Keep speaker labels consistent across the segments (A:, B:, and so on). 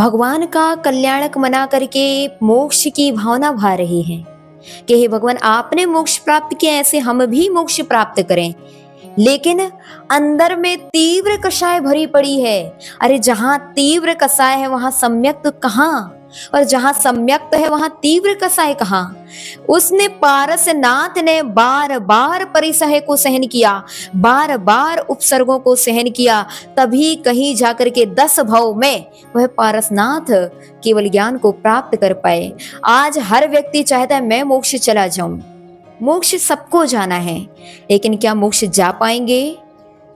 A: भगवान का कल्याणक मना करके मोक्ष की भावना भा रही है कि हे भगवान, आपने मोक्ष प्राप्त किया, ऐसे हम भी मोक्ष प्राप्त करें। लेकिन अंदर में तीव्र कषाय भरी पड़ी है। अरे जहां तीव्र कषाय है वहां सम्यक्त कहाँ, और जहां सम्यक्त है वहां तीव्र कषाय कहाँ। उसने पारसनाथ ने बार बार परिसह को सहन किया, बार बार उपसर्गों को सहन किया, तभी कहीं जाकर के 10 भव में वह पारसनाथ केवल ज्ञान को प्राप्त कर पाए। आज हर व्यक्ति चाहता है मैं मोक्ष चला जाऊं, मोक्ष सबको जाना है, लेकिन क्या मोक्ष जा पाएंगे?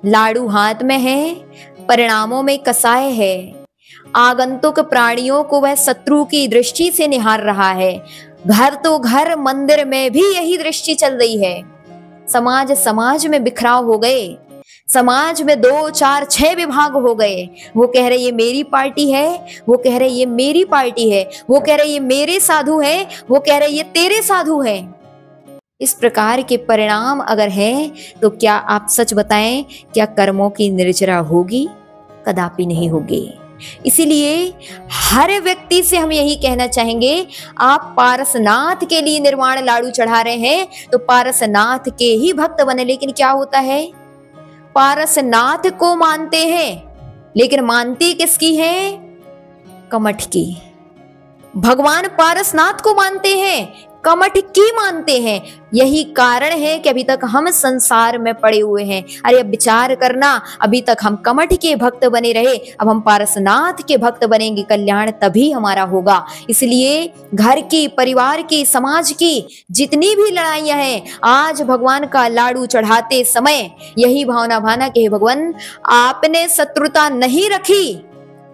A: लाड़ू हाथ में है, परिणामों में कसाय है। आगंतुक प्राणियों को वह शत्रु की दृष्टि से निहार रहा है। घर तो घर, मंदिर में भी यही दृष्टि चल रही है। समाज में बिखराव हो गए, समाज में 2, 4, 6 विभाग हो गए। वो कह रहे ये मेरी पार्टी है, वो कह रहे ये मेरी पार्टी है, वो कह रहे ये मेरे साधु है, वो कह रहे ये तेरे साधु है। इस प्रकार के परिणाम अगर हैं तो क्या आप सच बताएं, क्या कर्मों की निर्जरा होगी? कदापि नहीं होगी। इसीलिए हर व्यक्ति से हम यही कहना चाहेंगे, आप पारसनाथ के लिए निर्वाण लाड़ू चढ़ा रहे हैं तो पारसनाथ के ही भक्त बने। लेकिन क्या होता है, पारसनाथ को मानते हैं लेकिन मानती किसकी है? कमठ की। भगवान पारसनाथ को मानते हैं, कमठ की मानते हैं। यही कारण है कि अभी तक हम संसार में पड़े हुए हैं। अरे अब विचार करना, अभी तक हम कमठ के भक्त बने रहे, अब हम पारसनाथ के भक्त बनेंगे, कल्याण तभी हमारा होगा। इसलिए घर की, परिवार की, समाज की जितनी भी लड़ाइयां हैं, आज भगवान का लाड़ू चढ़ाते समय यही भावना भाना कि भगवान आपने शत्रुता नहीं रखी,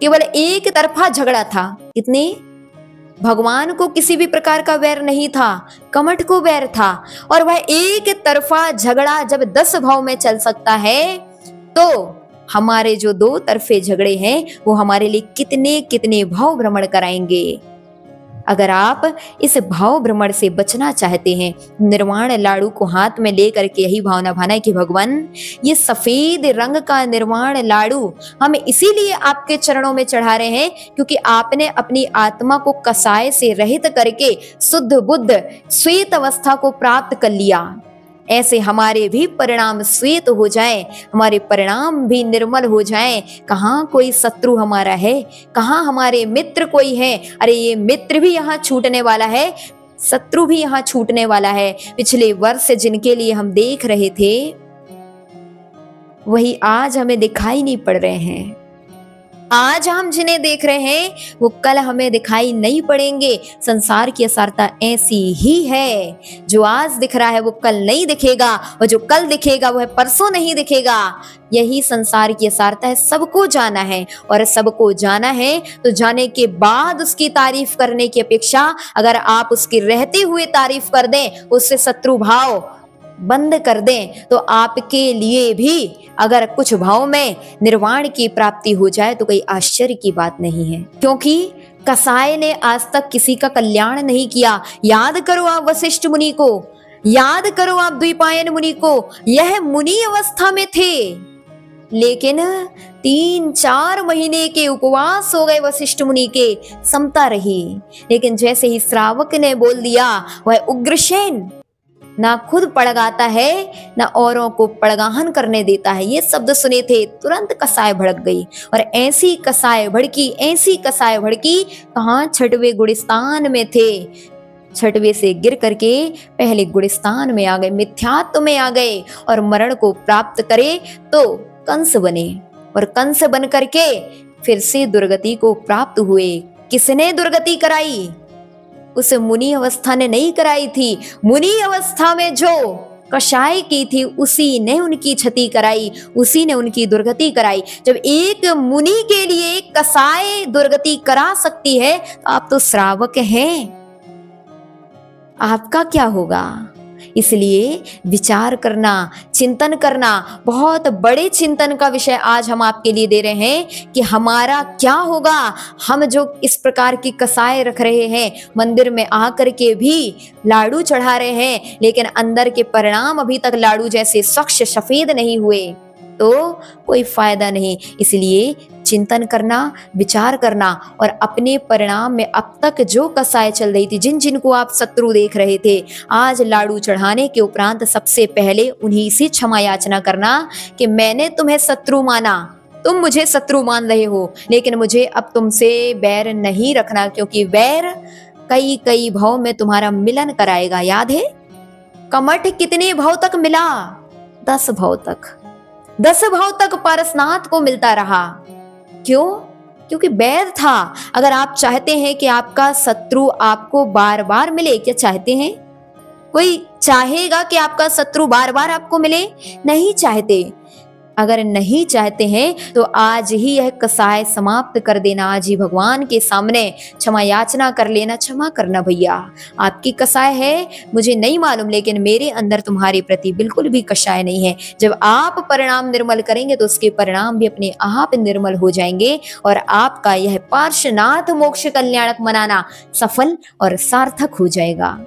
A: केवल एक तरफा झगड़ा था। कितने? भगवान को किसी भी प्रकार का वैर नहीं था, कमठ को वैर था। और वह एक तरफा झगड़ा जब 10 भाव में चल सकता है, तो हमारे जो 2 तरफे झगड़े हैं वो हमारे लिए कितने कितने भाव भ्रमण कराएंगे। अगर आप इस भाव भ्रमण से बचना चाहते हैं, निर्वाण लाड़ू को हाथ में लेकर के यही भावना भाना कि भगवान ये सफेद रंग का निर्वाण लाड़ू हम इसीलिए आपके चरणों में चढ़ा रहे हैं क्योंकि आपने अपनी आत्मा को कसाय से रहित करके शुद्ध बुद्ध श्वेत अवस्था को प्राप्त कर लिया। ऐसे हमारे भी परिणाम श्वेत हो जाएं, हमारे परिणाम भी निर्मल हो जाएं। कहाँ कोई शत्रु हमारा है, कहाँ हमारे मित्र कोई है? अरे ये मित्र भी यहाँ छूटने वाला है, शत्रु भी यहाँ छूटने वाला है। पिछले वर्ष जिनके लिए हम देख रहे थे वही आज हमें दिखाई नहीं पड़ रहे हैं। आज हम जिन्हें देख रहे हैं वो कल हमें दिखाई नहीं पड़ेंगे। संसार की असारता ऐसी ही है, जो आज दिख रहा है वो कल नहीं दिखेगा, और जो कल दिखेगा वह परसों नहीं दिखेगा। यही संसार की असारता है। सबको जाना है, और सबको जाना है तो जाने के बाद उसकी तारीफ करने की अपेक्षा अगर आप उसकी रहते हुए तारीफ कर दें, उससे शत्रु भाव बंद कर दें, तो आपके लिए भी अगर कुछ भाव में निर्वाण की प्राप्ति हो जाए तो कोई आश्चर्य की बात नहीं है। क्योंकि कसाय ने आज तक किसी का कल्याण नहीं किया। याद करो आप वशिष्ठ मुनि को, याद करो आप द्विपायन मुनि को, यह मुनि अवस्था में थे लेकिन 3-4 महीने के उपवास हो गए वशिष्ठ मुनि के, समता रही। लेकिन जैसे ही श्रावक ने बोल दिया, वह उग्रसेन ना खुद पड़गाता है ना औरों को पड़गाहन करने देता है, ये शब्द सुने थे, तुरंत कसाय भड़क गई। और ऐसी कसाय भड़की, ऐसी कसाय भड़की, कहाँ? 6वें गुलिस्तान में थे। 6वें से गिर करके पहले गुलिस्तान में आ गए, मिथ्यात्व में आ गए, और मरण को प्राप्त करे तो कंस बने, और कंस बन करके फिर से दुर्गति को प्राप्त हुए। किसने दुर्गति कराई? उस मुनि अवस्था ने नहीं कराई थी। मुनि अवस्था में जो कषाय की थी उसी ने उनकी क्षति कराई, उसी ने उनकी दुर्गति कराई। जब एक मुनि के लिए कषाय दुर्गति करा सकती है तो आप तो श्रावक हैं, आपका क्या होगा? इसलिए विचार करना, चिंतन करना, बहुत बड़े चिंतन का विषय आज हम आपके लिए दे रहे हैं कि हमारा क्या होगा। हम जो इस प्रकार की कसाय रख रहे हैं, मंदिर में आकर के भी लाड़ू चढ़ा रहे हैं, लेकिन अंदर के परिणाम अभी तक लाड़ू जैसे स्वच्छ सफेद नहीं हुए। तो कोई फायदा नहीं। इसलिए चिंतन करना, विचार करना और अपने परिणाम में अब तक जो कसाय चल रही थी, जिन जिनको आप शत्रु देख रहे थे, आज लाडू चढ़ाने के उपरांत सबसे पहले उन्हीं से क्षमा याचना करना कि मैंने तुम्हें शत्रु माना, तुम मुझे शत्रु मान रहे हो, लेकिन मुझे अब तुमसे बैर नहीं रखना, क्योंकि बैर कई कई भाव में तुम्हारा मिलन कराएगा। याद है कमठ कितने भाव तक मिला? 10 भाव तक। 10 भाव तक पारसनाथ को मिलता रहा। क्यों? क्योंकि बैर था। अगर आप चाहते हैं कि आपका शत्रु आपको बार बार मिले, क्या चाहते हैं? कोई चाहेगा कि आपका शत्रु बार बार आपको मिले? नहीं चाहते। अगर नहीं चाहते हैं तो आज ही यह कसाय समाप्त कर देना। आज ही भगवान के सामने क्षमा याचना कर लेना। क्षमा करना भैया, आपकी कसाय है मुझे नहीं मालूम, लेकिन मेरे अंदर तुम्हारे प्रति बिल्कुल भी कसाय नहीं है। जब आप परिणाम निर्मल करेंगे तो उसके परिणाम भी अपने आप निर्मल हो जाएंगे और आपका यह पार्श्वनाथ मोक्ष कल्याणक मनाना सफल और सार्थक हो जाएगा।